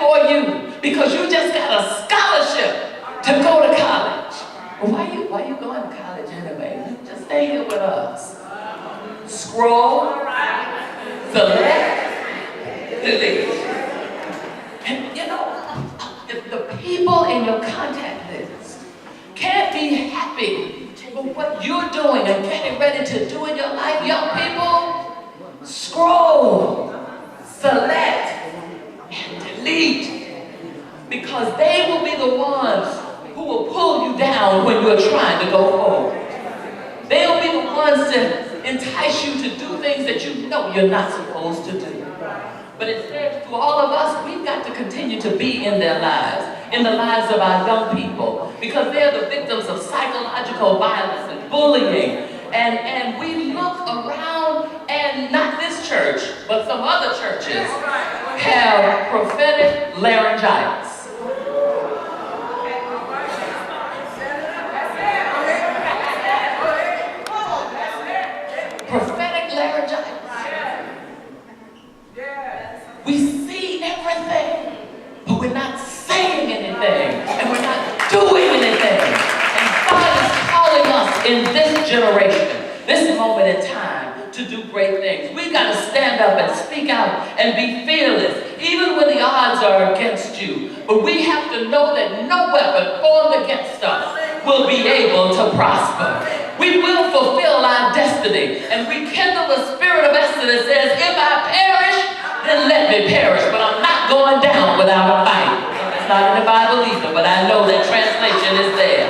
for you because you just got a scholarship to go to college. Well, why you going to college anyway? Just stay here with us. Scroll, select, delete. And you know, if the people in your contact list can't be happy with what you're doing and getting ready to do in your life, young people, scroll, select, and delete. Because they will be the ones who will pull you down when you're trying to go forward. They'll be the ones to entice you to do things that you know you're not supposed to do. But instead, to all of us, we've got to continue to be in their lives, in the lives of our young people, because they're the victims of psychological violence and bullying. And we look around, and not this church, but some other churches have prophetic laryngitis. Prophetic laryngitis. We see everything, but we're not saying anything, and we're not doing anything. And God is calling us in this generation, this moment in time, to do great things. We've got to stand up and speak out and be fearless, even when the odds are against you. But we have to know that no weapon formed against us will be able to prosper. We will fulfill our destiny and rekindle the spirit of Esther that says, if I perish, then let me perish, but I'm not going down without a fight. It's not in the Bible either, but I know that translation is there.